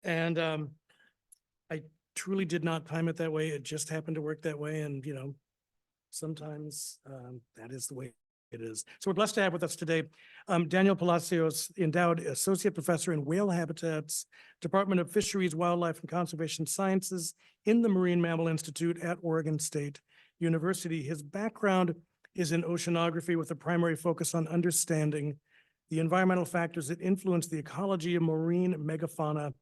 And I truly did not time it that way. It just happened to work that way. And, sometimes that is the way it is. So we're blessed to have with us today Daniel Palacios, Endowed Associate Professor in Whale Habitats, Department of Fisheries, Wildlife, and Conservation Sciences in the Marine Mammal Institute at Oregon State University. His background is in oceanography with a primary focus on understanding the environmental factors that influence the ecology of marine megafauna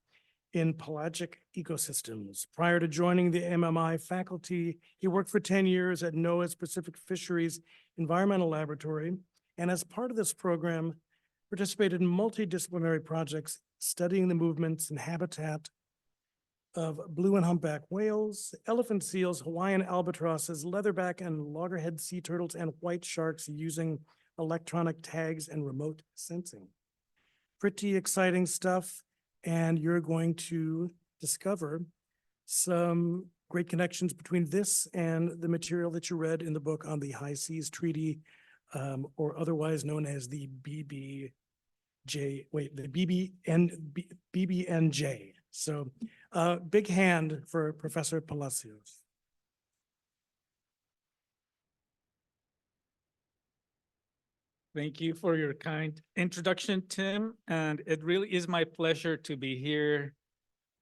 in pelagic ecosystems. Prior to joining the MMI faculty, he worked for 10 years at NOAA's Pacific Fisheries Environmental Laboratory, and as part of this program, participated in multidisciplinary projects studying the movements and habitat of blue and humpback whales, elephant seals, Hawaiian albatrosses, leatherback and loggerhead sea turtles, and white sharks using electronic tags and remote sensing. Pretty exciting stuff, and you're going to discover some great connections between this and the material that you read in the book on the High Seas Treaty, or otherwise known as the BBNJ. So big hand for Professor Palacios. Thank you for your kind introduction, Tim. And it really is my pleasure to be here.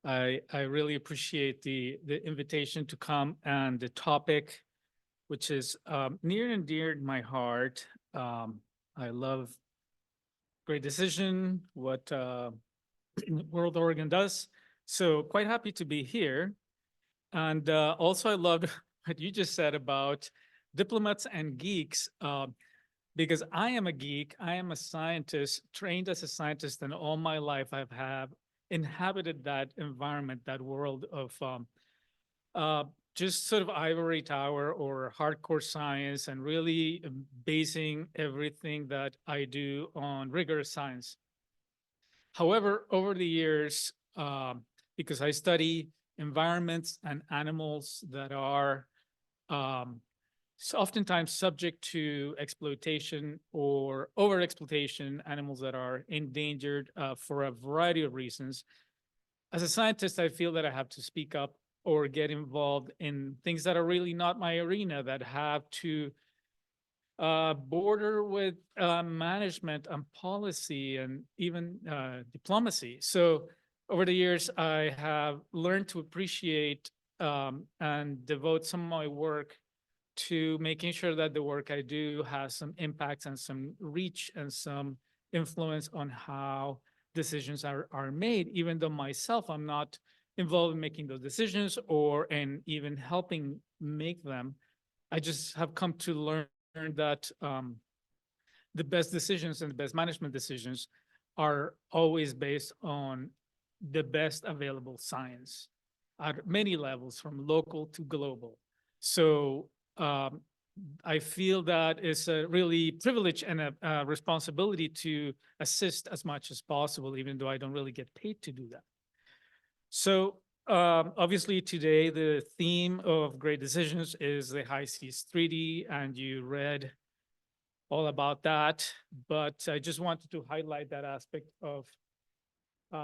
I really appreciate the invitation to come and the topic, which is near and dear to my heart. I love Great Decision, what WorldOregon does. So quite happy to be here. And also I loved what you just said about diplomats and geeks. Because I am a geek, I am a scientist, trained as a scientist, and all my life I've inhabited that environment, that world of just sort of ivory tower or hardcore science, and really basing everything that I do on rigorous science. However, over the years, because I study environments and animals that are so oftentimes subject to exploitation or overexploitation, animals that are endangered for a variety of reasons. As a scientist, I feel that I have to speak up or get involved in things that are really not my arena, that have to border with management and policy and even diplomacy. So over the years, I have learned to appreciate and devote some of my work to making sure that the work I do has some impacts and some reach and some influence on how decisions are made, even though myself, I'm not involved in making those decisions or in even helping make them. I just have come to learn that the best decisions and the best management decisions are always based on the best available science at many levels, from local to global. So I feel that it's a really privilege and a responsibility to assist as much as possible, even though I don't really get paid to do that. So obviously today, the theme of Great Decisions is the High Seas Treaty, and you read all about that. But I just wanted to highlight that aspect of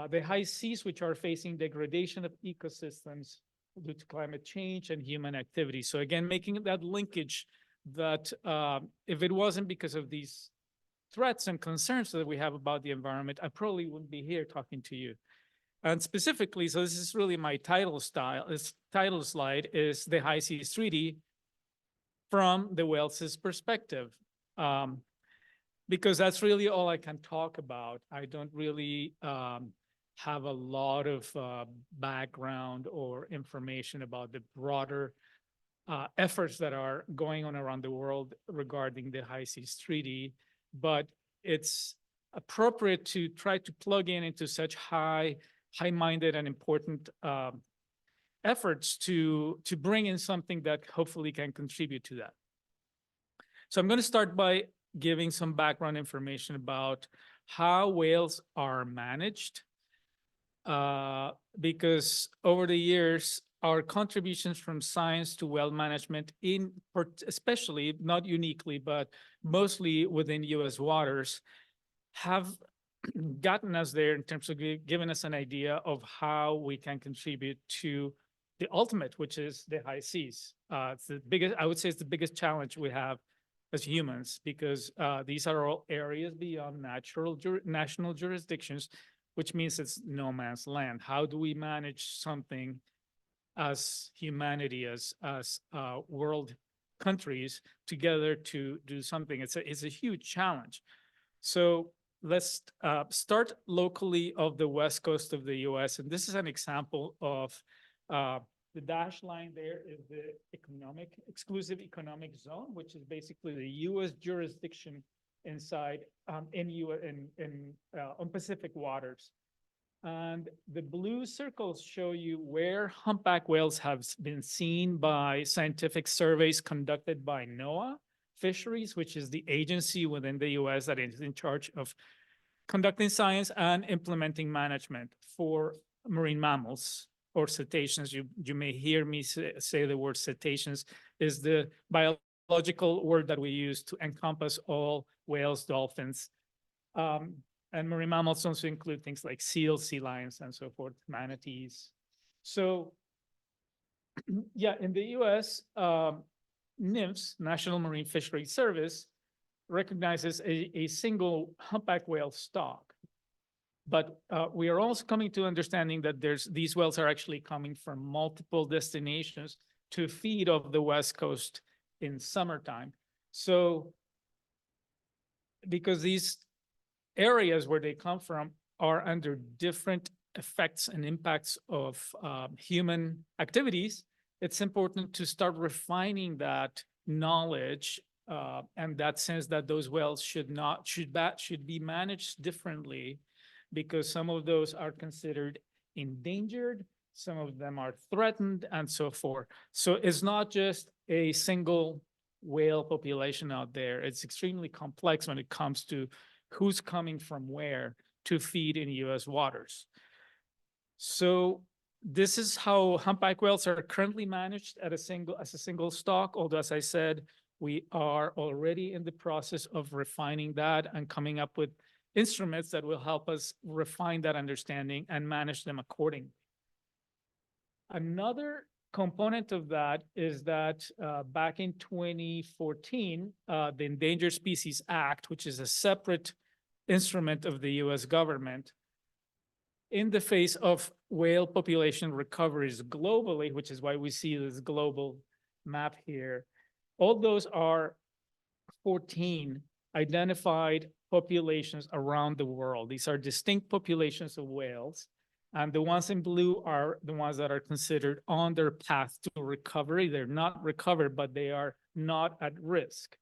the high seas, which are facing degradation of ecosystems due to climate change and human activity. So again, making that linkage that if it wasn't because of these threats and concerns that we have about the environment, I probably wouldn't be here talking to you. And specifically, so this is really my title slide, is the High Seas Treaty from the whales' perspective. Because that's really all I can talk about. I don't really have a lot of background or information about the broader efforts that are going on around the world regarding the High Seas Treaty, but it's appropriate to try to plug into such high-minded and important efforts to bring in something that hopefully can contribute to that. So I'm going to start by giving some background information about how whales are managed, because over the years, our contributions from science to whale management, especially, not uniquely, but mostly within U.S. waters, have gotten us there in terms of giving us an idea of how we can contribute to the ultimate, which is the high seas. It's the biggest, I would say it's the biggest challenge we have as humans, because these are all areas beyond national jurisdictions, which means it's no man's land. How do we manage something as humanity, as world countries together to do something? It's a huge challenge. So let's start locally of the west coast of the US. And this is an example of the dashed line there is the exclusive economic zone, which is basically the US jurisdiction inside on Pacific waters. And the blue circles show you where humpback whales have been seen by scientific surveys conducted by NOAA Fisheries, which is the agency within the US that is in charge of conducting science and implementing management for marine mammals or cetaceans. You may hear me say the word cetaceans is the biological word that we use to encompass all whales, dolphins, and marine mammals also include things like seals, sea lions, and so forth, manatees. So yeah, in the US, NMFS, National Marine Fisheries Service, recognizes a single humpback whale stock. But we are also coming to understanding that these whales are actually coming from multiple destinations to feed off the West Coast in summertime. So because these areas where they come from are under different effects and impacts of human activities, it's important to start refining that knowledge and that sense that those whales should be managed differently, because some of those are considered endangered, some of them are threatened, and so forth. So it's not just a single whale population out there. It's extremely complex when it comes to who's coming from where to feed in US waters. So this is how humpback whales are currently managed as a single stock, although, as I said, we are already in the process of refining that and coming up with instruments that will help us refine that understanding and manage them accordingly. Another component of that is that back in 2014, the Endangered Species Act, which is a separate instrument of the US government, in the face of whale population recoveries globally, which is why we see this global map here, all those are 14 identified populations around the world. These are distinct populations of whales. And the ones in blue are the ones that are considered on their path to recovery. They're not recovered, but they are not at risk.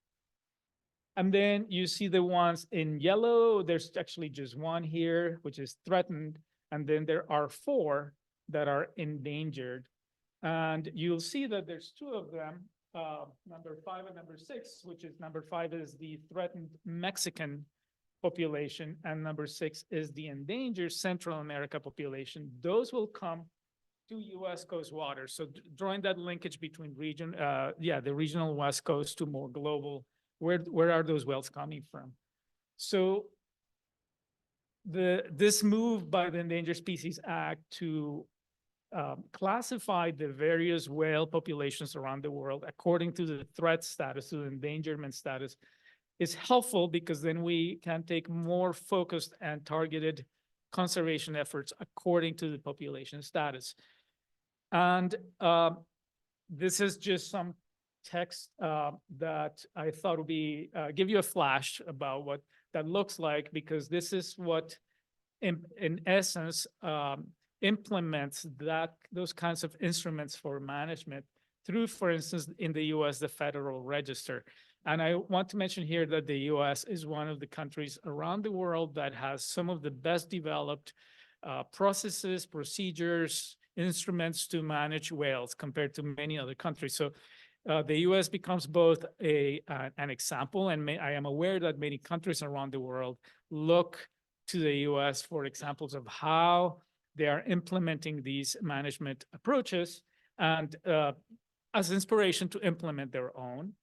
And then you see the ones in yellow. There's actually just one here, which is threatened. And then there are 4 that are endangered. And you'll see that there's 2 of them, number 5 and number 6, which is number 5 is the threatened Mexican population, and number 6 is the endangered Central America population. Those will come to US coast waters. So drawing that linkage between the regional West Coast to more global, where are those whales coming from? So this move by the Endangered Species Act to classify the various whale populations around the world according to the threat status, to the endangerment status, is helpful, because then we can take more focused and targeted conservation efforts according to the population status. And this is just some text that I thought would be give you a flash about what that looks like, because this is what in essence implements those kinds of instruments for management through, for instance, in the US, the Federal Register. And I want to mention here that the US is one of the countries around the world that has some of the best developed processes, procedures, instruments to manage whales compared to many other countries. So the US becomes both an example, and I am aware that many countries around the world look to the US for examples of how they are implementing these management approaches, and as inspiration to implement their own.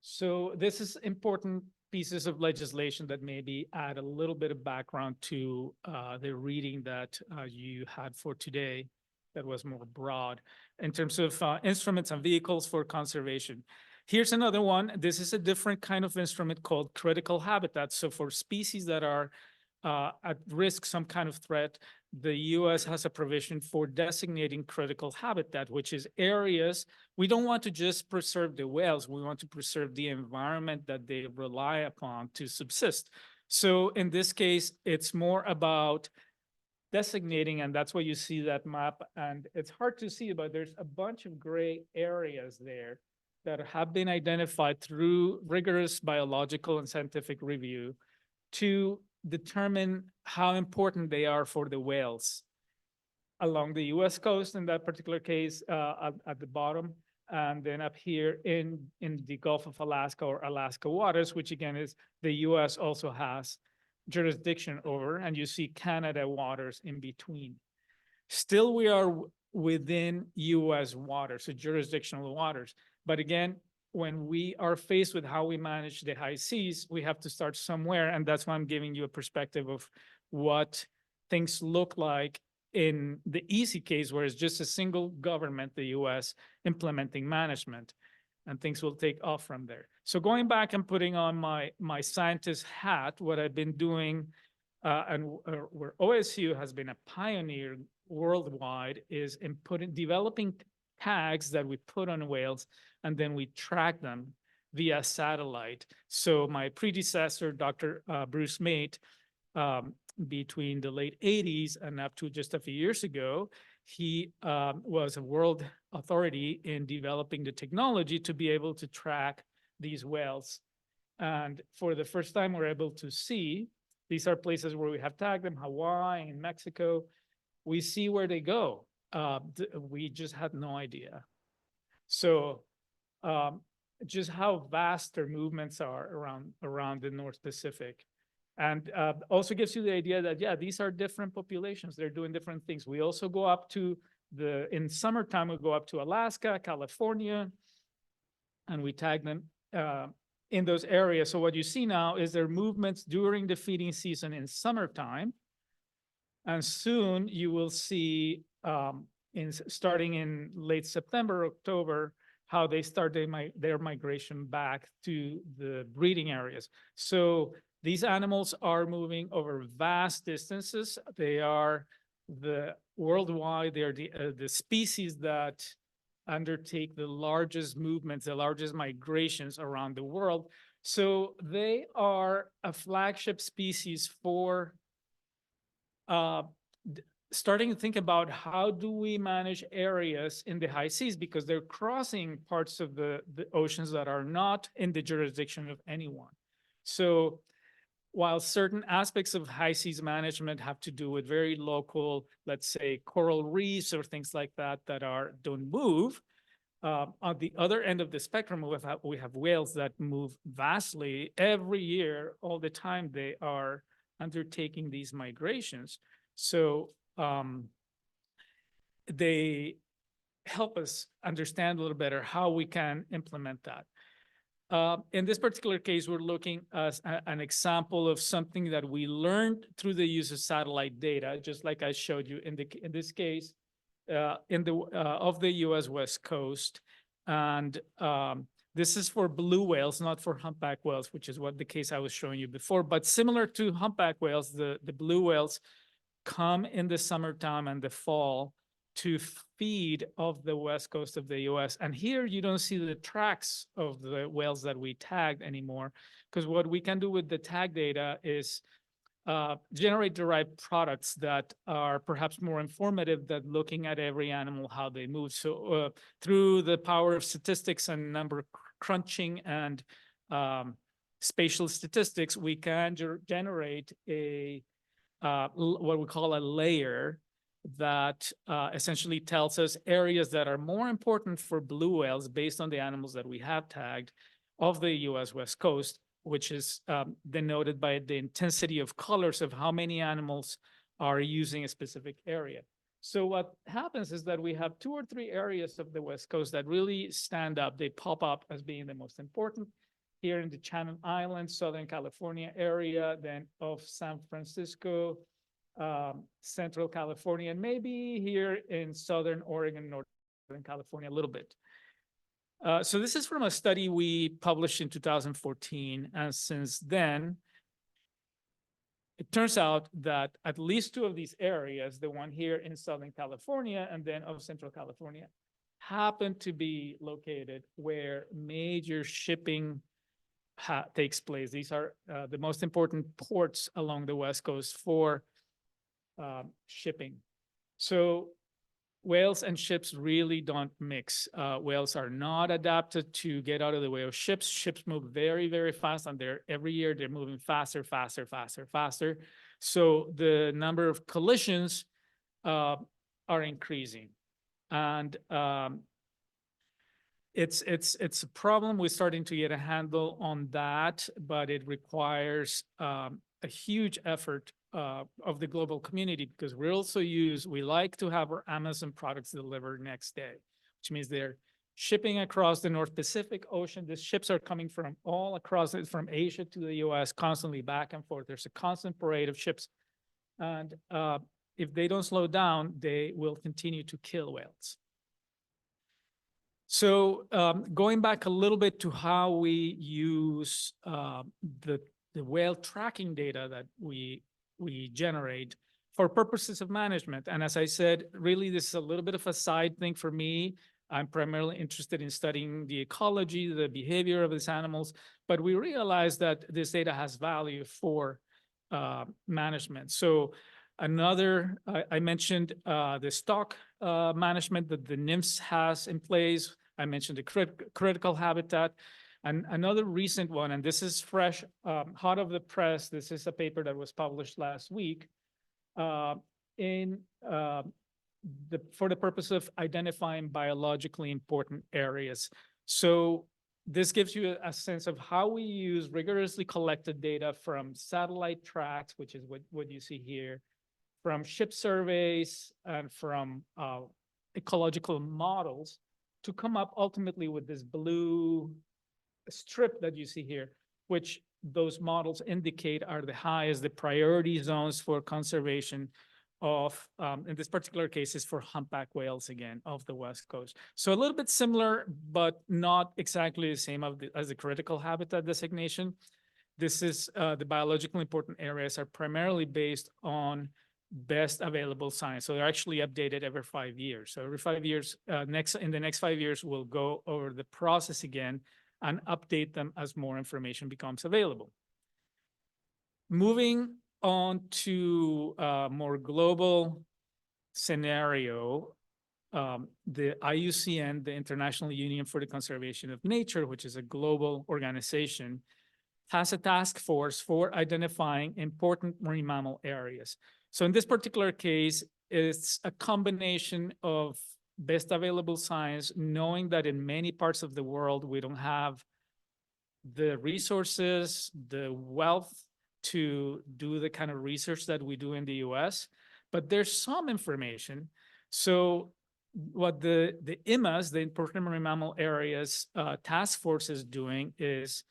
So this is important pieces of legislation that maybe add a little bit of background to the reading that you had for today that was more broad in terms of instruments and vehicles for conservation. Here's another one. This is a different kind of instrument called critical habitat. So for species that are at risk, some kind of threat, the US has a provision for designating critical habitat, which is areas. We don't want to just preserve the whales. We want to preserve the environment that they rely upon to subsist. So in this case, it's more about designating, and that's why you see that map. And it's hard to see, but there's a bunch of gray areas there that have been identified through rigorous biological and scientific review to determine how important they are for the whales along the US coast in that particular case, at the bottom, and then up here in the Gulf of Alaska or Alaska waters, which again is the US also has jurisdiction over, and you see Canada waters in between. Still, we are within US waters, so jurisdictional waters. But again, when we are faced with how we manage the high seas, we have to start somewhere. And that's why I'm giving you a perspective of what things look like in the easy case, where it's just a single government, the US, implementing management, and things will take off from there. So going back and putting on my scientist hat, what I've been doing, where OSU has been a pioneer worldwide, is in developing tags that we put on whales, and then we track them via satellite. So my predecessor, Dr. Bruce Mate, between the late 80s and up to just a few years ago, he was a world authority in developing the technology to be able to track these whales. And for the first time, we're able to see, these are places where we have tagged them, Hawaii and Mexico. We see where they go. We just had no idea. So just how vast their movements are around the North Pacific. And also gives you the idea that, yeah, these are different populations. They're doing different things. We also go up to in summertime, we go up to Alaska, California, and we tag them in those areas. So what you see now is their movements during the feeding season in summertime. And soon you will see, starting in late September, October, how they start their migration back to the breeding areas. So these animals are moving over vast distances. They are worldwide, they are the species that undertake the largest movements, the largest migrations around the world. So they are a flagship species for starting to think about how do we manage areas in the high seas, because they're crossing parts of the oceans that are not in the jurisdiction of anyone. So while certain aspects of high seas management have to do with very local, let's say, coral reefs or things like that don't move, on the other end of the spectrum, we have whales that move vastly every year, all the time. They are undertaking these migrations. So they help us understand a little better how we can implement that. In this particular case, we're looking at an example of something that we learned through the use of satellite data, just like I showed you in this case, of the U.S. West Coast. And this is for blue whales, not for humpback whales, which is what the case I was showing you before. But similar to humpback whales, the blue whales come in the summertime and the fall to feed off the west coast of the US. And here you don't see the tracks of the whales that we tagged anymore, because what we can do with the tag data is generate derived products that are perhaps more informative than looking at every animal, how they move. So through the power of statistics and number crunching and spatial statistics, we can generate what we call a layer that essentially tells us areas that are more important for blue whales based on the animals that we have tagged of the US West Coast, which is denoted by the intensity of colors of how many animals are using a specific area. So what happens is that we have 2 or 3 areas of the West Coast that really stand up. They pop up as being the most important. here in the Channel Islands, Southern California area, then of San Francisco, Central California, and maybe here in Southern Oregon, Northern California a little bit. So this is from a study we published in 2014, and since then, it turns out that at least two of these areas, the one here in Southern California and then of Central California, happen to be located where major shipping takes place. These are the most important ports along the West Coast for shipping. So whales and ships really don't mix. Whales are not adapted to get out of the way of ships. Ships move very, very fast, and every year they're moving faster, faster, faster, faster. So the number of collisions are increasing. And it's a problem. We're starting to get a handle on that, but it requires a huge effort of the global community, because we like to have our Amazon products delivered next day, which means they're shipping across the North Pacific Ocean. The ships are coming from all across it, from Asia to the US, constantly back and forth. There's a constant parade of ships. And if they don't slow down, they will continue to kill whales. So going back a little bit to how we use the whale tracking data that we generate for purposes of management. And as I said, really, this is a little bit of a side thing for me. I'm primarily interested in studying the ecology, the behavior of these animals, but we realize that this data has value for management. So another, I mentioned the stock management that the NIMS has in place. I mentioned the critical habitat. And another recent one, and this is fresh, hot off the press. This is a paper that was published last week for the purpose of identifying biologically important areas. So this gives you a sense of how we use rigorously collected data from satellite tracks, which is what you see here, from ship surveys and from ecological models to come up ultimately with this blue strip that you see here, which those models indicate are the priority zones for conservation of, in this particular case, is for humpback whales, again, of the West Coast. So a little bit similar, but not exactly the same as the critical habitat designation. This is the biologically important areas are primarily based on best available science. So they're actually updated every 5 years. So every 5 years, in the next 5 years, we'll go over the process again and update them as more information becomes available. Moving on to a more global scenario, the IUCN, the International Union for the Conservation of Nature, which is a global organization, has a task force for identifying important marine mammal areas. So in this particular case, it's a combination of best available science, knowing that in many parts of the world, we don't have the resources, the wealth to do the kind of research that we do in the US, but there's some information. So what the IMAS, the Important Marine Mammal Areas Task Force, is doing is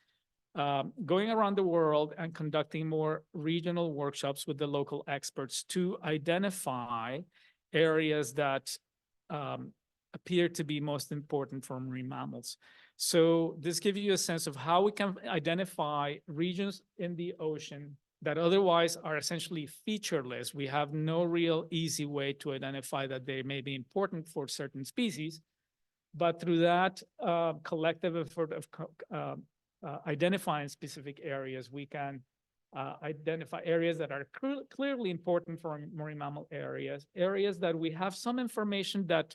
going around the world and conducting more regional workshops with the local experts to identify areas that appear to be most important for marine mammals. So this gives you a sense of how we can identify regions in the ocean that otherwise are essentially featureless. We have no real easy way to identify that they may be important for certain species, but through that collective effort of identifying specific areas, we can identify areas that are clearly important for marine mammal areas, areas that we have some information that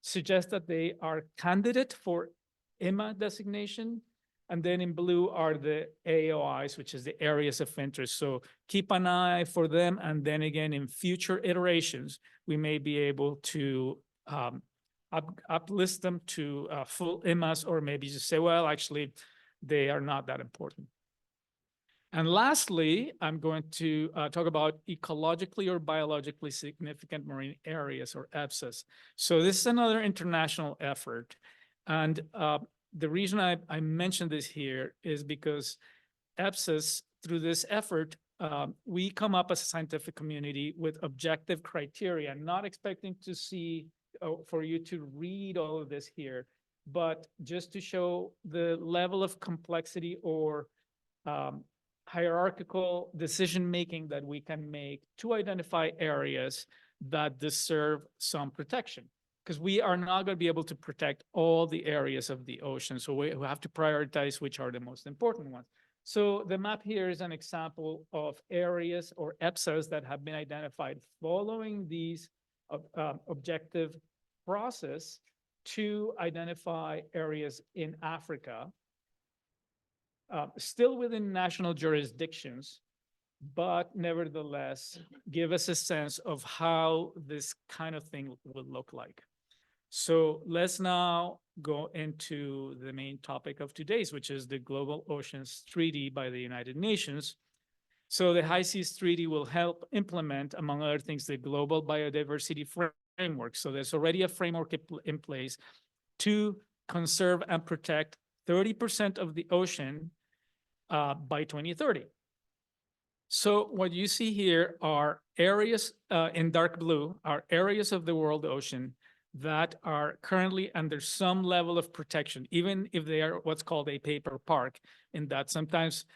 suggests that they are candidate for IMA designation. And then in blue are the AOIs, which is the areas of interest. So keep an eye for them. And then again, in future iterations, we may be able to uplist them to full IMAs, or maybe just say, well, actually, they are not that important. And lastly, I'm going to talk about ecologically or biologically significant marine areas, or EBSAs. So this is another international effort. And the reason I mentioned this here is because EPSIS, through this effort, we come up as a scientific community with objective criteria, not expecting to see, for you to read all of this here, but just to show the level of complexity or hierarchical decision-making that we can make to identify areas that deserve some protection. Because we are not going to be able to protect all the areas of the ocean. So we have to prioritize which are the most important ones. So the map here is an example of areas or EPSAs that have been identified following these objective process to identify areas in Africa, still within national jurisdictions, but nevertheless give us a sense of how this kind of thing would look like. So let's now go into the main topic of today's, which is the Global Oceans Treaty by the United Nations. So the High Seas Treaty will help implement, among other things, the Global Biodiversity Framework. So there's already a framework in place to conserve and protect 30% of the ocean by 2030. So what you see here are areas in dark blue, are areas of the world ocean that are currently under some level of protection, even if they are what's called a paper park, in that sometimes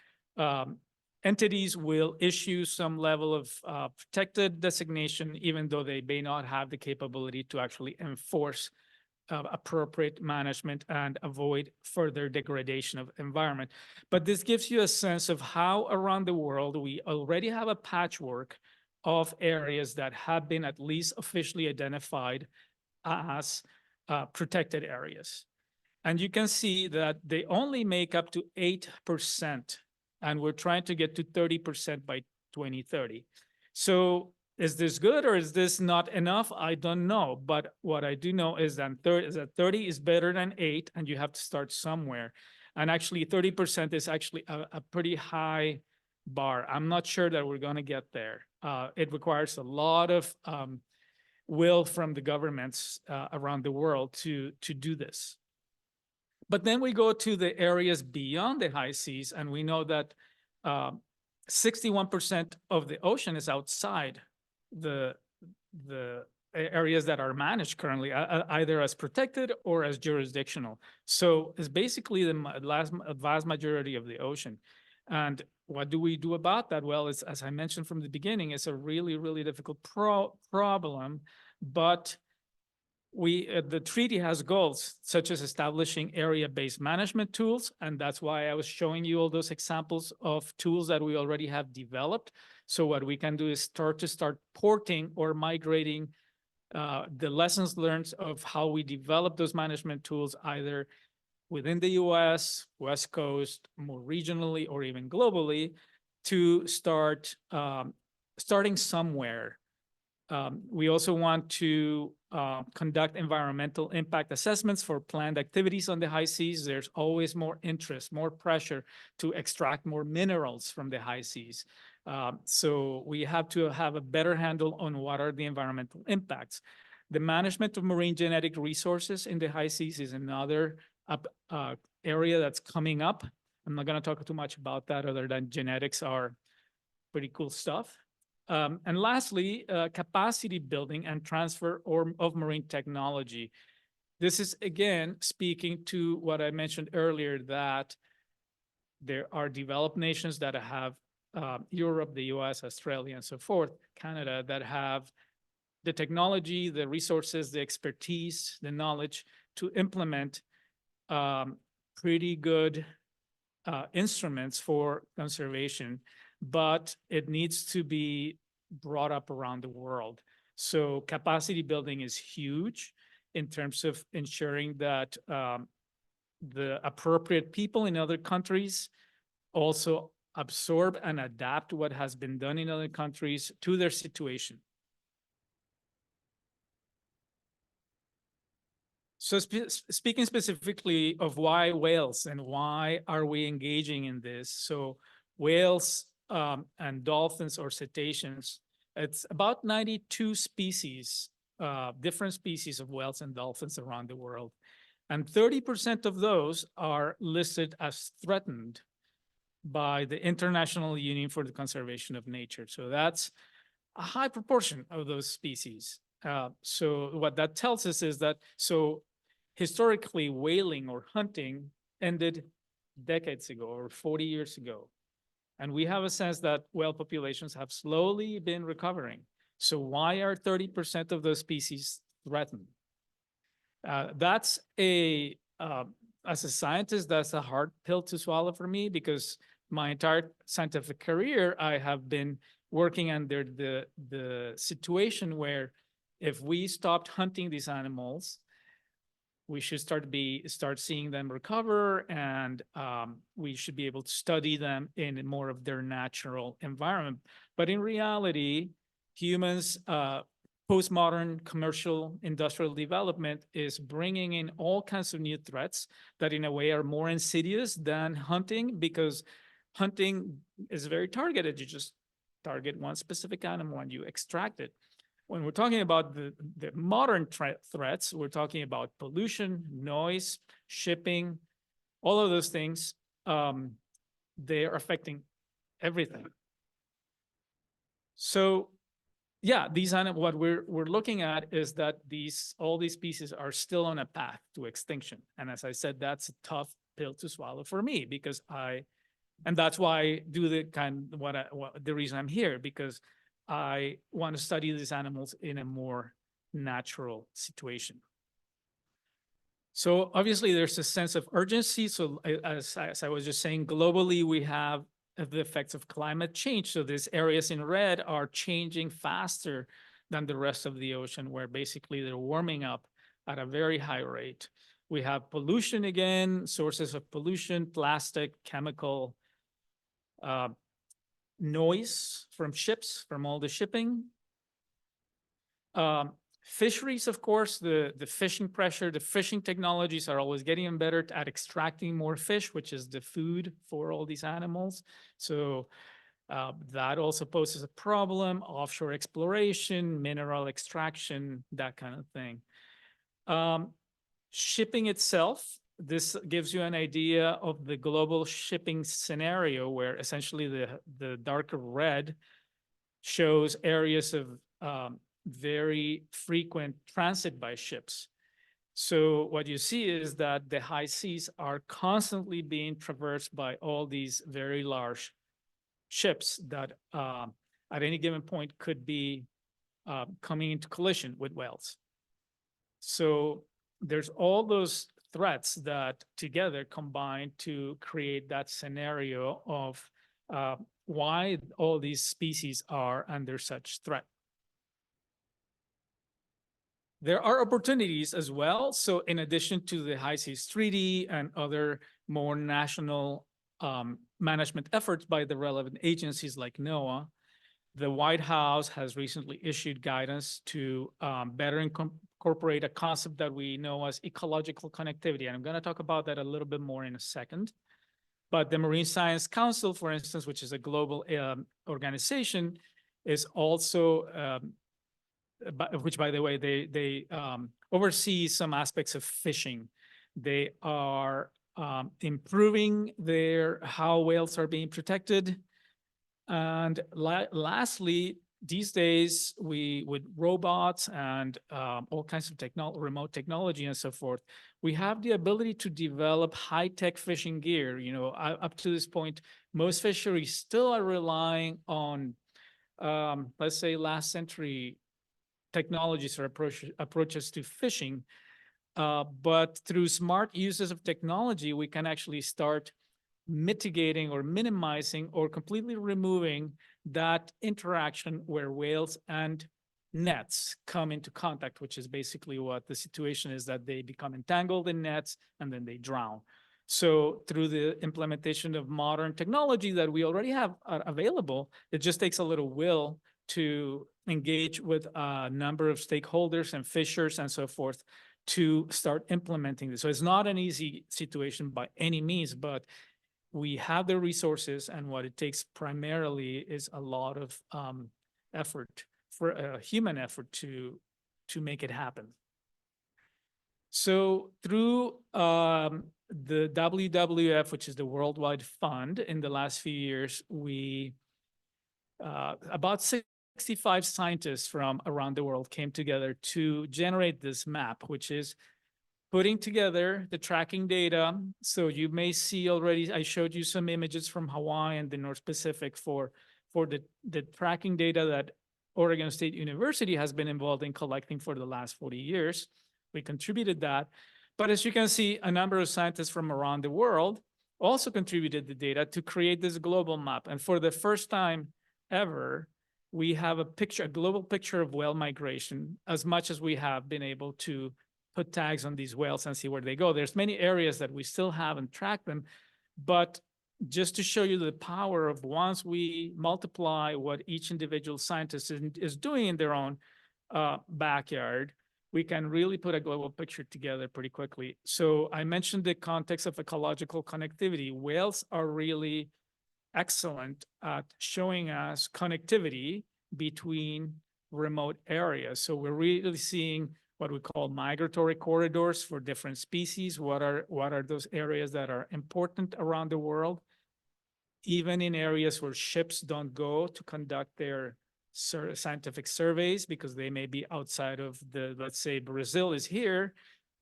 entities will issue some level of protected designation, even though they may not have the capability to actually enforce appropriate management and avoid further degradation of environment. But this gives you a sense of how around the world we already have a patchwork of areas that have been at least officially identified as protected areas. And you can see that they only make up to 8%, and we're trying to get to 30% by 2030. So is this good or is this not enough? I don't know. But what I do know is that 30 is better than 8, and you have to start somewhere. And actually 30% is actually a pretty high bar. I'm not sure that we're going to get there. It requires a lot of will from the governments around the world to do this. But then we go to the areas beyond the high seas, and we know that 61% of the ocean is outside the areas that are managed currently, either as protected or as jurisdictional. So it's basically the vast majority of the ocean. And what do we do about that? Well, it's, as I mentioned from the beginning, it's a really, really difficult problem, but the treaty has goals such as establishing area-based management tools, and that's why I was showing you all those examples of tools that we already have developed. So what we can do is start porting or migrating the lessons learned of how we develop those management tools, either within the US, West Coast, more regionally, or even globally, to starting somewhere. We also want to conduct environmental impact assessments for planned activities on the high seas. There's always more interest, more pressure to extract more minerals from the high seas. So we have to have a better handle on what are the environmental impacts. The management of marine genetic resources in the high seas is another area that's coming up. I'm not going to talk too much about that, other than genetics are pretty cool stuff. And lastly, capacity building and transfer of marine technology. This is, again, speaking to what I mentioned earlier, that there are developed nations that have Europe, the US, Australia, and so forth, Canada, that have the technology, the resources, the expertise, the knowledge to implement pretty good instruments for conservation, but it needs to be brought up around the world. So capacity building is huge in terms of ensuring that the appropriate people in other countries also absorb and adapt what has been done in other countries to their situation. So speaking specifically of why whales and why are we engaging in this? So whales and dolphins or cetaceans, it's about 92 species, different species of whales and dolphins around the world. And 30% of those are listed as threatened by the International Union for the Conservation of Nature. So that's a high proportion of those species. So what that tells us is that, so historically whaling or hunting ended decades ago or 40 years ago. And we have a sense that whale populations have slowly been recovering. So why are 30% of those species threatened? That's as a scientist, that's a hard pill to swallow for me, because my entire scientific career, I have been working under the situation where if we stopped hunting these animals, we should start seeing them recover, and we should be able to study them in more of their natural environment. But in reality, humans, postmodern commercial industrial development is bringing in all kinds of new threats that in a way are more insidious than hunting, because hunting is very targeted. You just target one specific animal and you extract it. When we're talking about the modern threats, we're talking about pollution, noise, shipping, all of those things. They are affecting everything. So yeah, these animals, what we're looking at is that all these species are still on a path to extinction. And as I said, that's a tough pill to swallow for me, because and that's why I do the reason I'm here, because I want to study these animals in a more natural situation. So obviously there's a sense of urgency. So as I was just saying, globally, we have the effects of climate change. So these areas in red are changing faster than the rest of the ocean, where basically they're warming up at a very high rate. We have pollution again, sources of pollution, plastic, chemical, noise from ships, from all the shipping. Fisheries, of course, the fishing pressure, the fishing technologies are always getting better at extracting more fish, which is the food for all these animals. So that also poses a problem. Offshore exploration, mineral extraction, that kind of thing. Shipping itself, this gives you an idea of the global shipping scenario, where essentially the darker red shows areas of very frequent transit by ships. So what you see is that the high seas are constantly being traversed by all these very large ships that at any given point could be coming into collision with whales. So there's all those threats that together combine to create that scenario of why all these species are under such threat. There are opportunities as well. So in addition to the High Seas Treaty and other more national management efforts by the relevant agencies like NOAA, the White House has recently issued guidance to better incorporate a concept that we know as ecological connectivity. And I'm going to talk about that a little bit more in a second. But the Marine Science Council, for instance, which is a global organization, is also which, by the way, they oversee some aspects of fishing. They are improving how whales are being protected. And lastly, these days, with robots and all kinds of remote technology and so forth, we have the ability to develop high-tech fishing gear. You know, up to this point, most fisheries still are relying on, let's say, last century technologies or approaches to fishing. But through smart uses of technology, we can actually start mitigating or minimizing or completely removing that interaction where whales and nets come into contact, which is basically what the situation is, that they become entangled in nets and then they drown. So through the implementation of modern technology that we already have available, it just takes a little will to engage with a number of stakeholders and fishers and so forth to start implementing this. So it's not an easy situation by any means, but we have the resources, and what it takes primarily is a lot of effort, for human effort to make it happen. So through the WWF, which is the Worldwide Fund, in the last few years, we about 65 scientists from around the world came together to generate this map, which is putting together the tracking data. So you may see already, I showed you some images from Hawaii and the North Pacific for the tracking data that Oregon State University has been involved in collecting for the last 40 years. We contributed that. But as you can see, a number of scientists from around the world also contributed the data to create this global map. And for the first time ever, we have a picture, a global picture of whale migration, as much as we have been able to put tags on these whales and see where they go. There's many areas that we still haven't tracked them, but just to show you the power of once we multiply what each individual scientist is doing in their own backyard, we can really put a global picture together pretty quickly. So I mentioned the context of ecological connectivity. Whales are really excellent at showing us connectivity between remote areas. So we're really seeing what we call migratory corridors for different species. What are those areas that are important around the world? Even in areas where ships don't go to conduct their scientific surveys because they may be outside of the, let's say Brazil is here,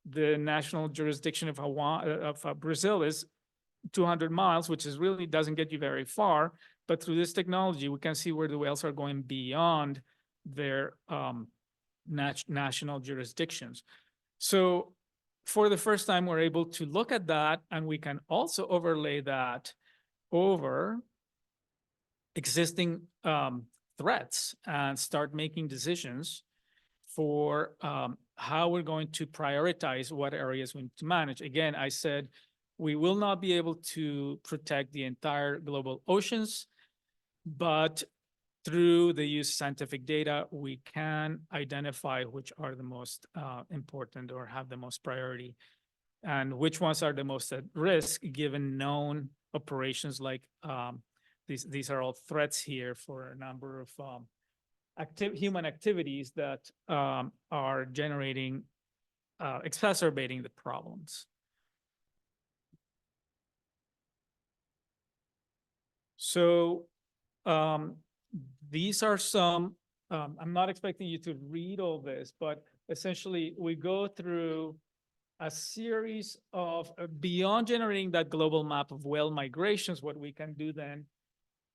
the national jurisdiction of Hawaii, of Brazil is 200 miles, which is really doesn't get you very far. But through this technology, we can see where the whales are going beyond their national jurisdictions. So for the first time, we're able to look at that, and we can also overlay that over existing threats and start making decisions for how we're going to prioritize what areas we need to manage. Again, I said we will not be able to protect the entire global oceans, but through the use of scientific data, we can identify which are the most important or have the most priority, and which ones are the most at risk given known operations like these are all threats here for a number of human activities that are generating, exacerbating the problems. So these are some, I'm not expecting you to read all this, but essentially we go through a series of, beyond generating that global map of whale migrations, what we can do then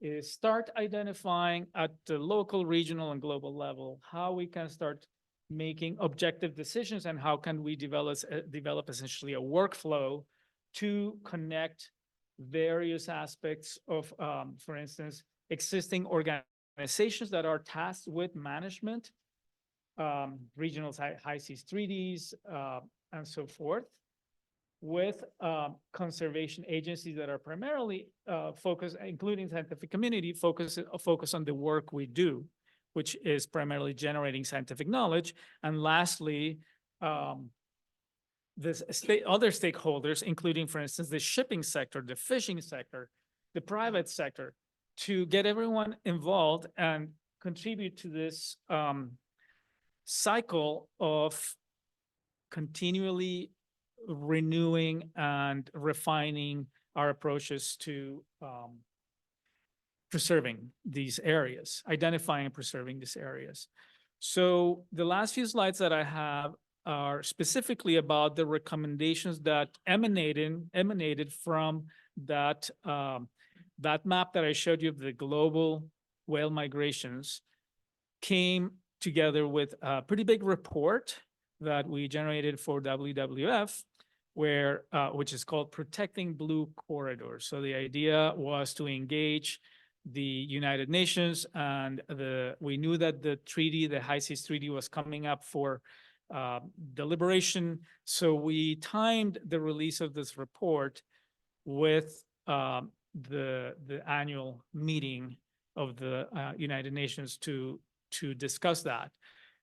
is start identifying at the local, regional, and global level how we can start making objective decisions and how can we develop essentially a workflow to connect various aspects of, for instance, existing organizations that are tasked with management, regional high seas treaties, and so forth, with conservation agencies that are primarily focused, including scientific community, focus on the work we do, which is primarily generating scientific knowledge. And lastly, other stakeholders, including, for instance, the shipping sector, the fishing sector, the private sector, to get everyone involved and contribute to this cycle of continually renewing and refining our approaches to preserving these areas, identifying and preserving these areas. So the last few slides that I have are specifically about the recommendations that emanated from that that map that I showed you of the global whale migrations. Came together with a pretty big report that we generated for WWF, where which is called Protecting Blue Corridors. So the idea was to engage the United Nations, and we knew that the treaty, the High Seas Treaty, was coming up for deliberation. So we timed the release of this report with the annual meeting of the United Nations to discuss that.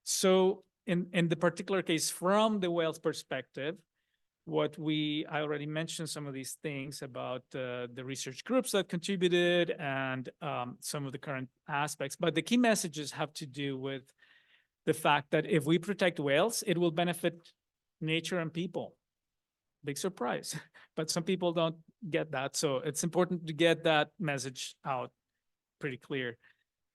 So in the particular case, from the whale's perspective, I already mentioned some of these things about the research groups that contributed and some of the current aspects, but the key messages have to do with the fact that if we protect whales, it will benefit nature and people. Big surprise, but some people don't get that. So it's important to get that message out pretty clear.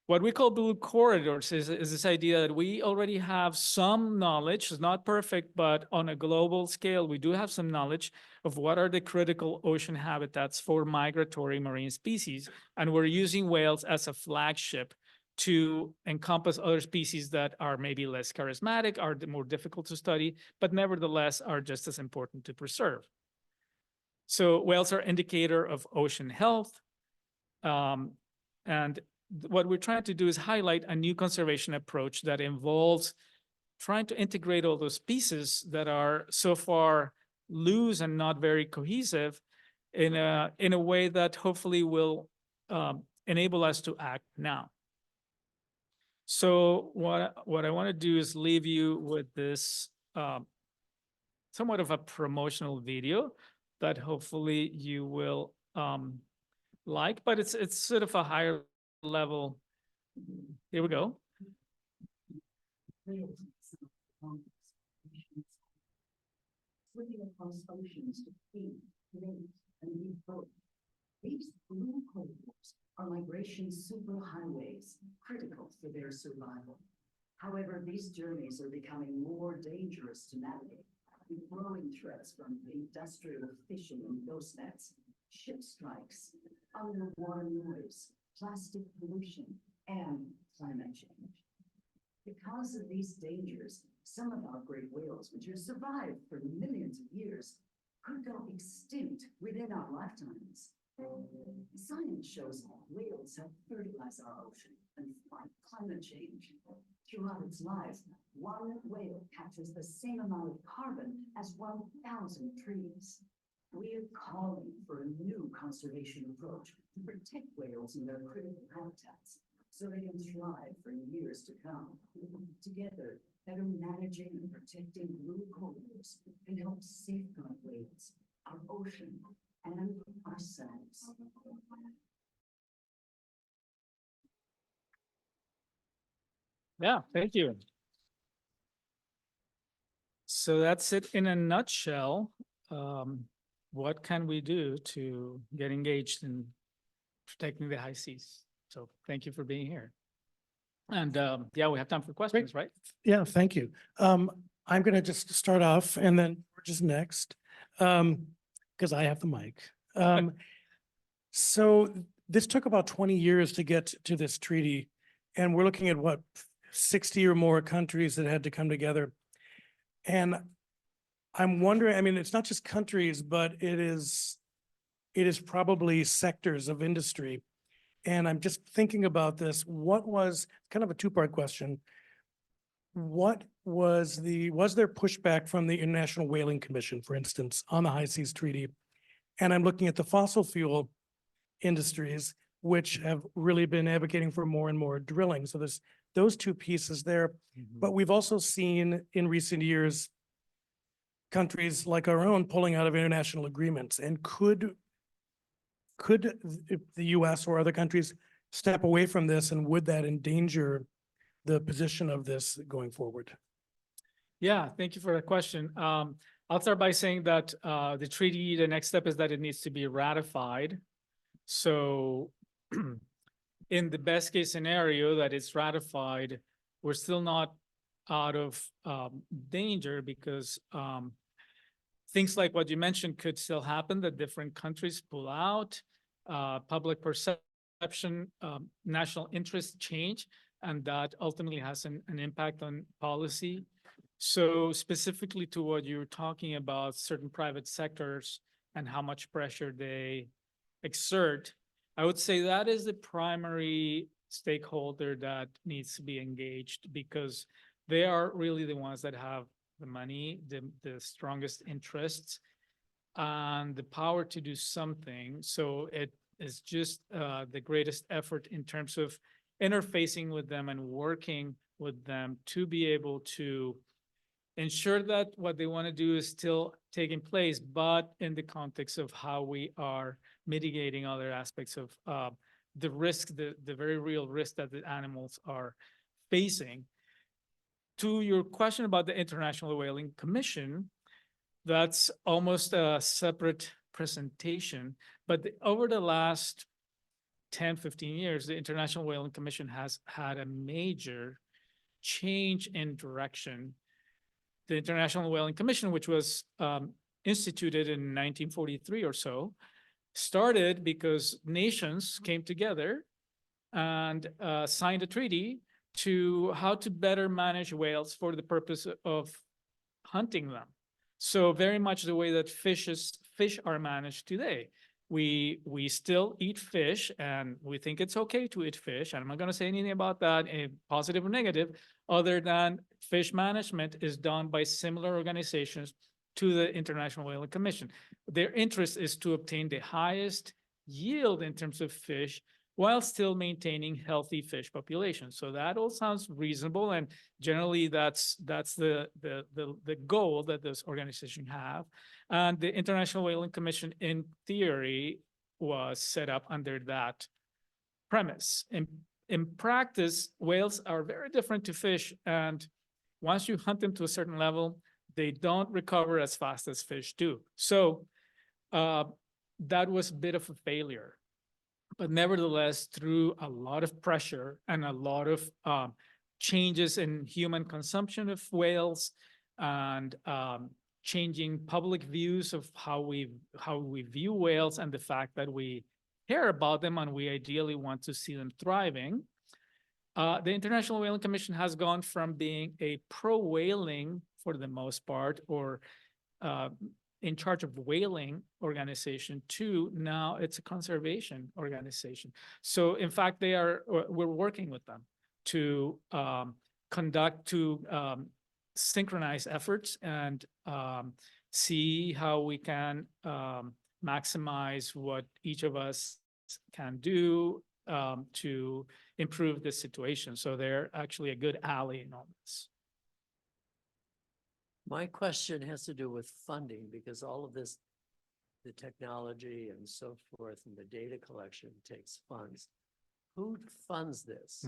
What we call blue corridors is this idea that we already have some knowledge. It's not perfect, but on a global scale, we do have some knowledge of what are the critical ocean habitats for migratory marine species. And we're using whales as a flagship to encompass other species that are maybe less charismatic, are more difficult to study, but nevertheless are just as important to preserve. So whales are indicator of ocean health. And what we're trying to do is highlight a new conservation approach that involves trying to integrate all those pieces that are so far loose and not very cohesive in a way that hopefully will enable us to act now. So what I want to do is leave you with this somewhat of a promotional video that hopefully you will like, but it's sort of a higher level. Here we go. Swimming across oceans to feed, mate, and reproduce. These blue corridors are migration superhighways, critical for their survival. However, these journeys are becoming more dangerous to navigate, with growing threats from industrial fishing and ghost nets, ship strikes, underwater noise, plastic pollution, and climate change. Because of these dangers, some of our great whales, which have survived for millions of years, could go extinct within our lifetimes. Science shows whales help fertilize our ocean and fight climate change. Throughout its life, one whale captures the same amount of carbon as 1,000 trees. We are calling for a new conservation approach to protect whales in their critical habitats so they can thrive for years to come. Together, better managing and protecting blue corridors can help safeguard whales, our ocean, and ourselves. Yeah, thank you. So that's it in a nutshell. What can we do to get engaged in protecting the high seas? So thank you for being here. And yeah, we have time for questions, right? Yeah, thank you. I'm going to just start off and then George is next, because I have the mic. So this took about 20 years to get to this treaty, and we're looking at what, 60 or more countries that had to come together. And I'm wondering, I mean, it's not just countries, but it is probably sectors of industry. And I'm just thinking about this. What was kind of a two-part question? Was there pushback from the International Whaling Commission, for instance, on the High Seas Treaty? And I'm looking at the fossil fuel industries, which have really been advocating for more and more drilling. So there's those two pieces there. But we've also seen in recent years countries like our own pulling out of international agreements. And could the US or other countries step away from this, and would that endanger the position of this going forward? Yeah, thank you for that question. I'll start by saying that the treaty, the next step is that it needs to be ratified. So in the best case scenario that it's ratified, we're still not out of danger, because things like what you mentioned could still happen, that different countries pull out, public perception, national interest change, and that ultimately has an impact on policy. So specifically to what you're talking about, certain private sectors and how much pressure they exert, I would say that is the primary stakeholder that needs to be engaged, because they are really the ones that have the money, the strongest interests, and the power to do something. So it is just the greatest effort in terms of interfacing with them and working with them to be able to ensure that what they want to do is still taking place, but in the context of how we are mitigating other aspects of the risk, the very real risk that the animals are facing. To your question about the International Whaling Commission, that's almost a separate presentation. But over the last 10, 15 years, the International Whaling Commission has had a major change in direction. The International Whaling Commission, which was instituted in 1943 or so, started because nations came together and signed a treaty to how to better manage whales for the purpose of hunting them. So very much the way that fish are managed today. We still eat fish and we think it's okay to eat fish. And I'm not going to say anything about that, positive or negative, other than fish management is done by similar organizations to the International Whaling Commission. Their interest is to obtain the highest yield in terms of fish while still maintaining healthy fish populations. So that all sounds reasonable, and generally that's the goal that this organization have. And the International Whaling Commission, in theory, was set up under that premise. In practice, whales are very different to fish, and once you hunt them to a certain level, they don't recover as fast as fish do. So that was a bit of a failure. But nevertheless, through a lot of pressure and a lot of changes in human consumption of whales and changing public views of how we view whales and the fact that we care about them and we ideally want to see them thriving, the International Whaling Commission has gone from being a pro-whaling for the most part, or in charge of whaling organization, to now it's a conservation organization. So in fact, we're working with them to synchronize efforts and see how we can maximize what each of us can do to improve the situation. So they're actually a good ally in all this. My question has to do with funding, because all of this, the technology and so forth, and the data collection takes funds. Who funds this?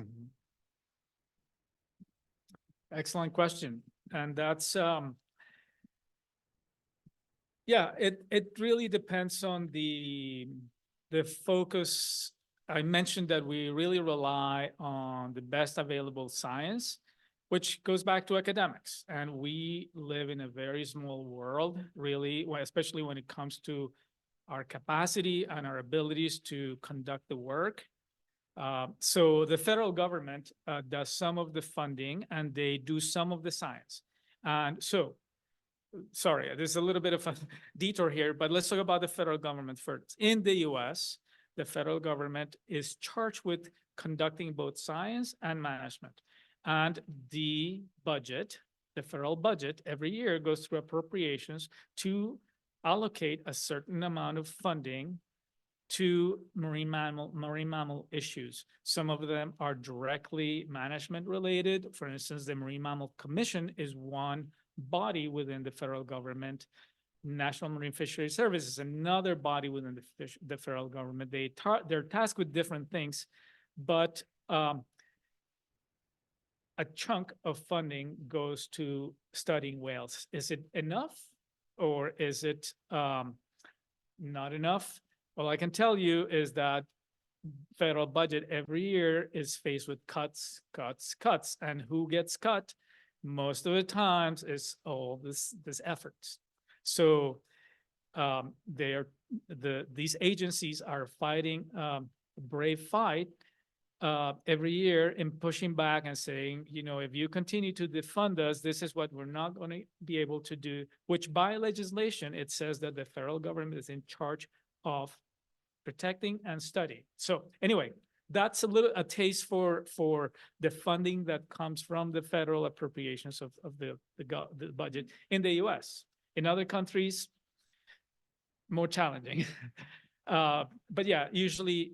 Excellent question. And that's, yeah, it really depends on the focus. I mentioned that we really rely on the best available science, which goes back to academics. And we live in a very small world, really, especially when it comes to our capacity and our abilities to conduct the work. So the federal government does some of the funding and they do some of the science. And so, sorry, there's a little bit of a detour here, but let's talk about the federal government first. In the US, the federal government is charged with conducting both science and management. And the budget, the federal budget, every year goes through appropriations to allocate a certain amount of funding to marine mammal issues. Some of them are directly management related. For instance, the Marine Mammal Commission is one body within the federal government. National Marine Fisheries Service is another body within the federal government. They're tasked with different things, but a chunk of funding goes to studying whales. Is it enough, or is it not enough? All I can tell you is that federal budget every year is faced with cuts. And who gets cut most of the times is all this efforts. So these agencies are fighting a brave fight every year in pushing back and saying, you know, if you continue to defund us, this is what we're not going to be able to do, which by legislation, it says that the federal government is in charge of protecting and studying. So anyway, that's a taste for the funding that comes from the federal appropriations of the budget in the US. In other countries, more challenging. But yeah, usually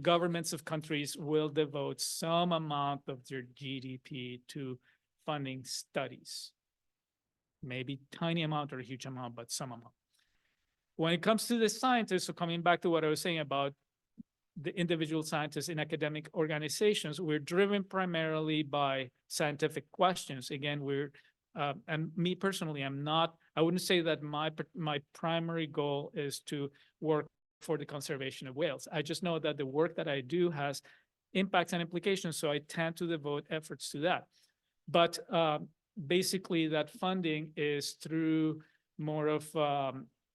governments of countries will devote some amount of their GDP to funding studies. Maybe tiny amount or a huge amount, but some amount. When it comes to the scientists, so coming back to what I was saying about the individual scientists in academic organizations, we're driven primarily by scientific questions. Again, we're And me personally, I wouldn't say that my primary goal is to work for the conservation of whales. I just know that the work that I do has impacts and implications, so I tend to devote efforts to that. But basically, that funding is through more of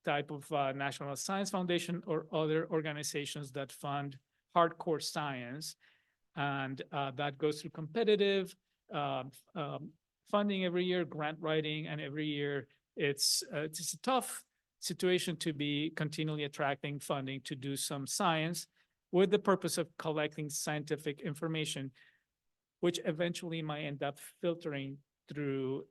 type of National Science Foundation or other organizations that fund hardcore science. And that goes through competitive funding every year, grant writing, and every year it's a tough situation to be continually attracting funding to do some science with the purpose of collecting scientific information, which eventually might end up filtering through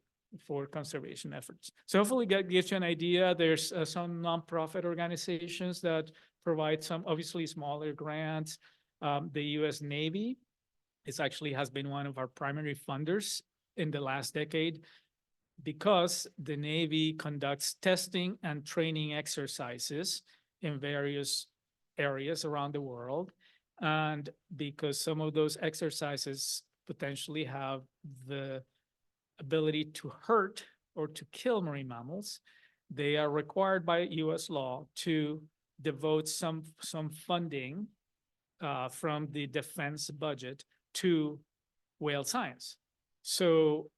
for conservation efforts. So hopefully that gives you an idea. There's some nonprofit organizations that provide some obviously smaller grants. The US Navy has been one of our primary funders in the last decade because the Navy conducts testing and training exercises in various areas around the world. And because some of those exercises potentially have the ability to hurt or to kill marine mammals, they are required by US law to devote some funding from the defense budget to whale science. So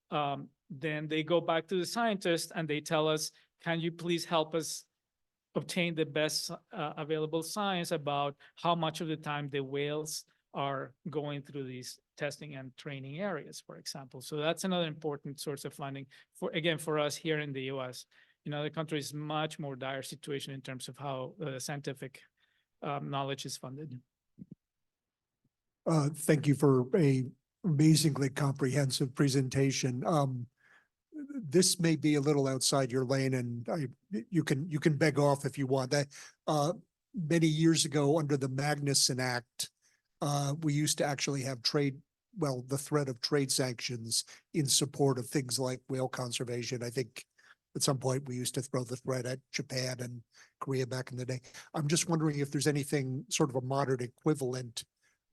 then they go back to the scientists and they tell us, can you please help us obtain the best available science about how much of the time the whales are going through these testing and training areas, for example. So that's another important source of funding for us here in the US. In other countries, much more dire situation in terms of how scientific knowledge is funded. Thank you for a amazingly comprehensive presentation. This may be a little outside your lane, and you can beg off if you want. That many years ago, under the Magnuson Act, we used to actually have the threat of trade sanctions in support of things like whale conservation. I think at some point we used to throw the threat at Japan and Korea back in the day. I'm just wondering if there's anything sort of a modern equivalent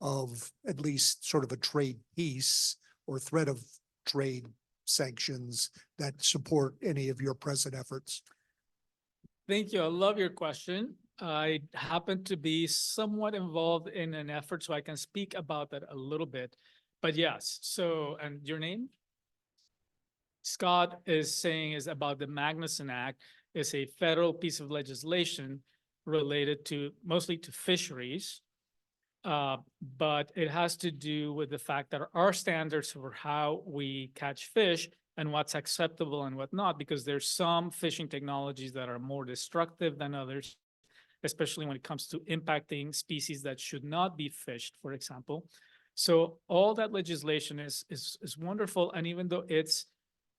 of at least sort of a trade peace or threat of trade sanctions that support any of your present efforts. Thank you. I love your question. I happen to be somewhat involved in an effort, so I can speak about that a little bit. But yes, so, and your name? Scott is saying is about the Magnuson Act. It's a federal piece of legislation related to mostly to fisheries. But it has to do with the fact that our standards for how we catch fish and what's acceptable and what not, because there's some fishing technologies that are more destructive than others, especially when it comes to impacting species that should not be fished, for example. So all that legislation is wonderful. And even though it's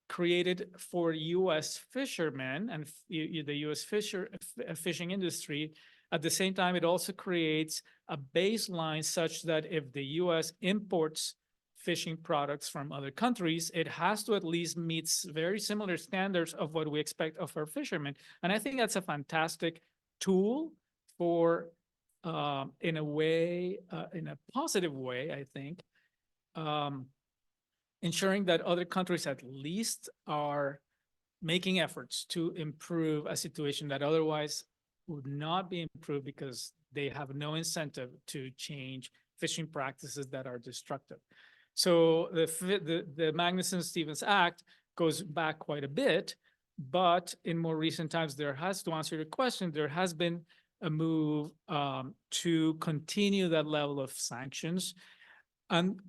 created for US fishermen and the US fishing industry, at the same time, it also creates a baseline such that if the US imports fishing products from other countries, it has to at least meet very similar standards of what we expect of our fishermen. And I think that's a fantastic tool for, in a way, in a positive way, I think, ensuring that other countries at least are making efforts to improve a situation that otherwise would not be improved because they have no incentive to change fishing practices that are destructive. So the Magnuson-Stevens Act goes back quite a bit, but in more recent times, to answer your question, there has been a move to continue that level of sanctions, and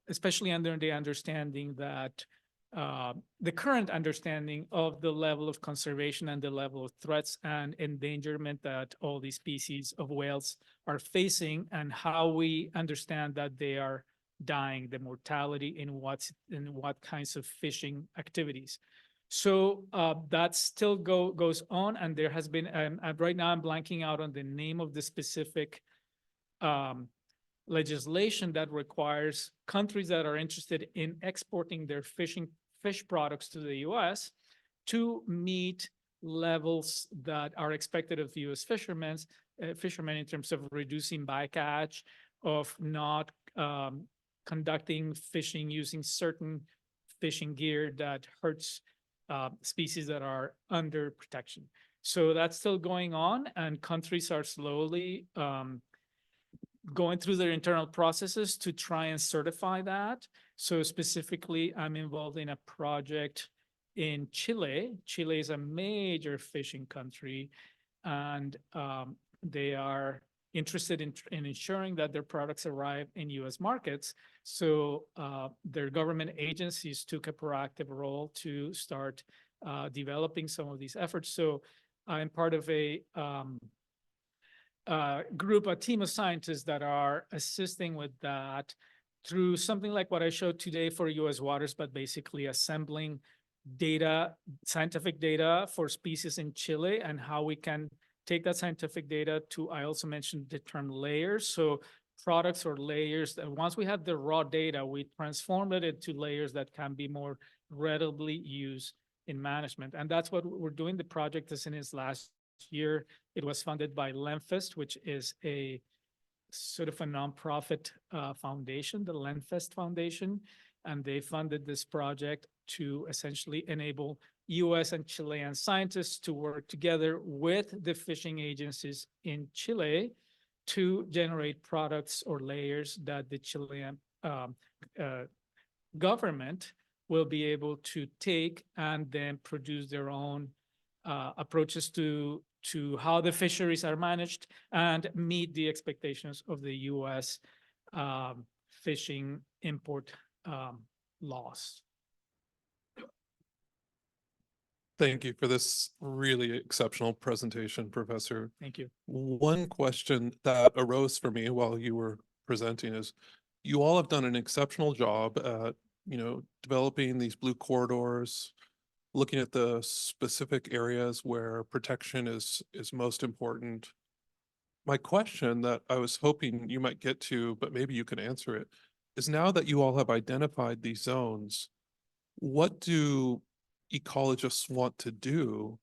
especially under the understanding that the current understanding of the level of conservation and the level of threats and endangerment that all these species of whales are facing, and how we understand that they are dying, the mortality in what kinds of fishing activities. So that still goes on, and there has been, right now I'm blanking out on the name of the specific legislation that requires countries that are interested in exporting their fish products to the US to meet levels that are expected of US fishermen in terms of reducing bycatch, of not conducting fishing using certain fishing gear that hurts species that are under protection. So that's still going on, and countries are slowly going through their internal processes to try and certify that. So specifically, I'm involved in a project in Chile. Chile is a major fishing country, and they are interested in ensuring that their products arrive in US markets. So their government agencies took a proactive role to start developing some of these efforts. So I'm part of a group, a team of scientists that are assisting with that through something like what I showed today for US waters, but basically assembling data, scientific data for species in Chile, and how we can take that scientific data to, I also mentioned the term layers. So products or layers that once we have the raw data, we transform it into layers that can be more readily used in management. And that's what we're doing. The project is in its last year. It was funded by Lenfest, which is a sort of a nonprofit foundation, the Lenfest Foundation, and they funded this project to essentially enable US and Chilean scientists to work together with the fishing agencies in Chile to generate products or layers that the Chilean government will be able to take and then produce their own approaches to how the fisheries are managed and meet the expectations of the US fishing import laws. Thank you for this really exceptional presentation, Professor. Thank you. One question that arose for me while you were presenting is, you all have done an exceptional job at, developing these blue corridors, looking at the specific areas where protection is most important. My question that I was hoping you might get to, but maybe you can answer it, is now that you all have identified these zones, what do ecologists want to do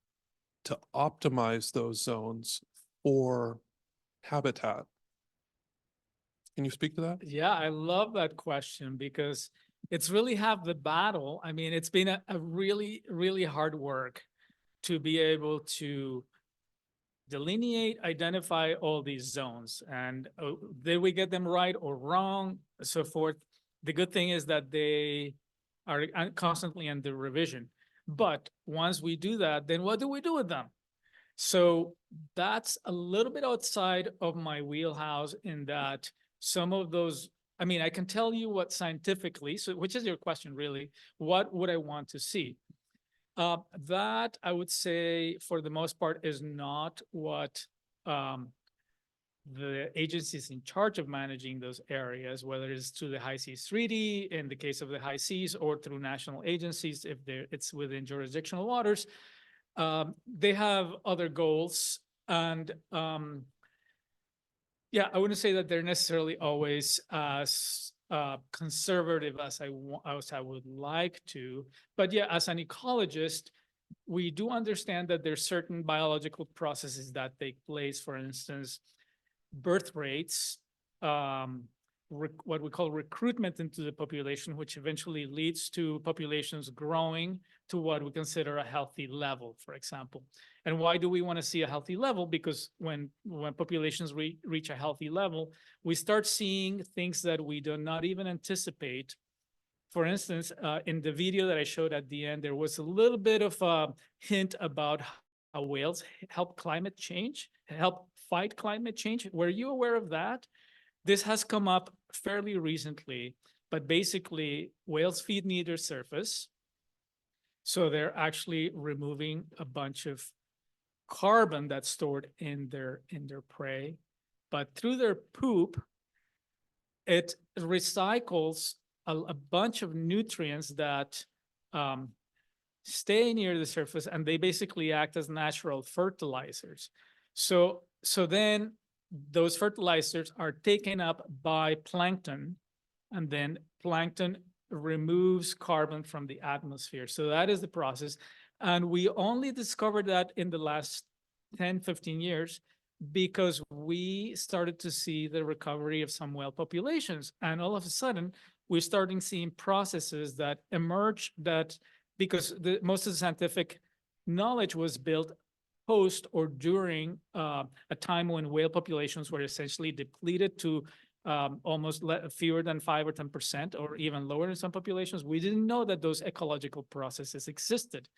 to optimize those zones for habitat? Can you speak to that? Yeah, I love that question because it's really half the battle. I mean, it's been a really, really hard work to be able to delineate, identify all these zones. And did we get them right or wrong, so forth? The good thing is that they are constantly under revision. But once we do that, then what do we do with them? So that's a little bit outside of my wheelhouse in that some of those, I mean, I can tell you what scientifically, so which is your question really, what would I want to see? That I would say for the most part is not what the agencies in charge of managing those areas, whether it's through the High Seas Treaty in the case of the high seas or through national agencies if it's within jurisdictional waters. They have other goals, and yeah, I wouldn't say that they're necessarily always as conservative as I would like to, but yeah, as an ecologist, we do understand that there's certain biological processes that take place. For instance, birth rates, what we call recruitment into the population, which eventually leads to populations growing to what we consider a healthy level, for example. And why do we want to see a healthy level? Because when populations reach a healthy level, we start seeing things that we do not even anticipate. For instance, in the video that I showed at the end, there was a little bit of a hint about how whales help fight climate change. Were you aware of that? This has come up fairly recently, but basically whales feed near their surface. So they're actually removing a bunch of carbon that's stored in their prey, but through their poop, it recycles a bunch of nutrients that stay near the surface, and they basically act as natural fertilizers. So then those fertilizers are taken up by plankton, and then plankton removes carbon from the atmosphere. So that is the process. And we only discovered that in the last 10, 15 years because we started to see the recovery of some whale populations. And all of a sudden, we're starting seeing processes that emerge that because most of the scientific knowledge was built post or during a time when whale populations were essentially depleted to almost fewer than 5 or 10%, or even lower in some populations. We didn't know that those ecological processes existed.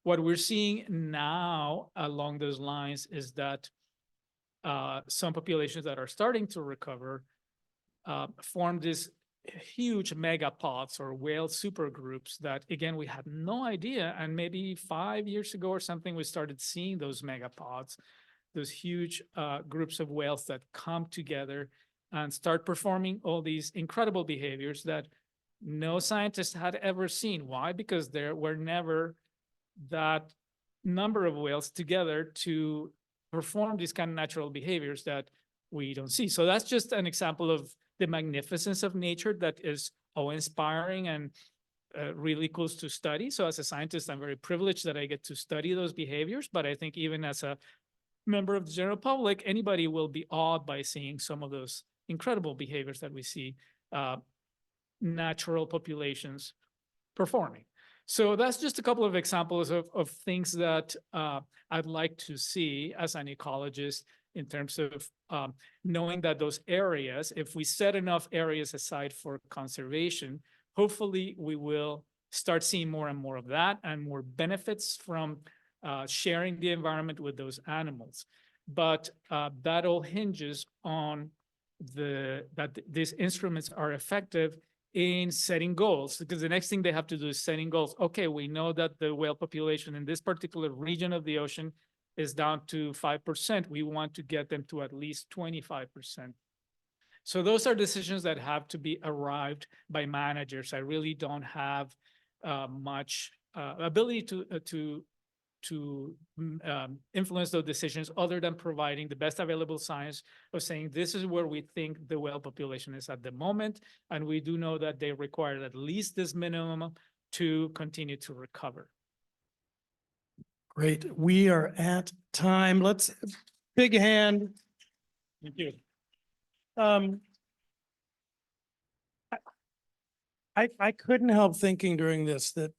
What we're seeing now along those lines is that some populations that are starting to recover form these huge megapods or whale supergroups that, again, we had no idea. And maybe 5 years ago or something, we started seeing those megapods, those huge groups of whales that come together and start performing all these incredible behaviors that no scientist had ever seen. Why? Because there were never that number of whales together to perform these kind of natural behaviors that we don't see. So that's just an example of the magnificence of nature that is awe-inspiring and really cool to study. So as a scientist, I'm very privileged that I get to study those behaviors, but I think even as a member of the general public, anybody will be awed by seeing some of those incredible behaviors that we see natural populations performing. So that's just a couple of examples of things that I'd like to see as an ecologist in terms of knowing that those areas, if we set enough areas aside for conservation, hopefully we will start seeing more and more of that and more benefits from sharing the environment with those animals. But that all hinges on that these instruments are effective in setting goals, because the next thing they have to do is setting goals. Okay, we know that the whale population in this particular region of the ocean is down to 5%. We want to get them to at least 25%. So those are decisions that have to be arrived by managers. I really don't have much ability to influence those decisions other than providing the best available science of saying this is where we think the whale population is at the moment. And we do know that they require at least this minimum to continue to recover. Great. We are at time. Let's big hand. Thank you. I couldn't help thinking during this that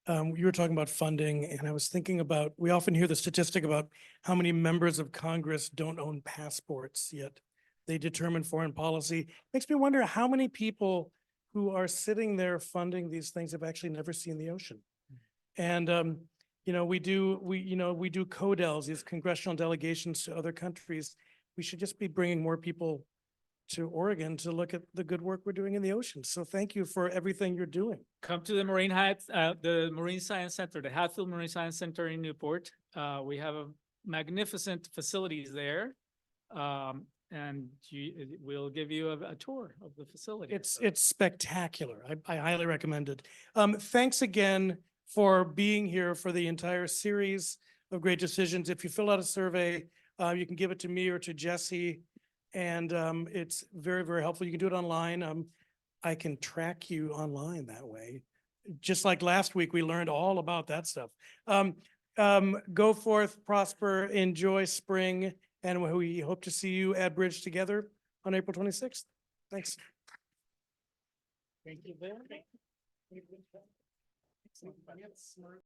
you were talking about funding, and I was thinking about, we often hear the statistic about how many members of Congress don't own passports, yet they determine foreign policy. Makes me wonder how many people who are sitting there funding these things have actually never seen the ocean. And we do CODELs, these congressional delegations to other countries. We should just be bringing more people to Oregon to look at the good work we're doing in the ocean. So thank you for everything you're doing. Come to the Marine Science Center, the Hatfield Marine Science Center in Newport. We have a magnificent facilities there. And we'll give you a tour of the facility. It's spectacular. I highly recommend it. Thanks again for being here for the entire series of great decisions. If you fill out a survey, you can give it to me or to Jesse. And it's very, very helpful. You can do it online. I can track you online that way. Just like last week, we learned all about that stuff. Go forth, prosper, enjoy spring, and we hope to see you at Bridge Together on April 26th. Thanks. Thank you very much.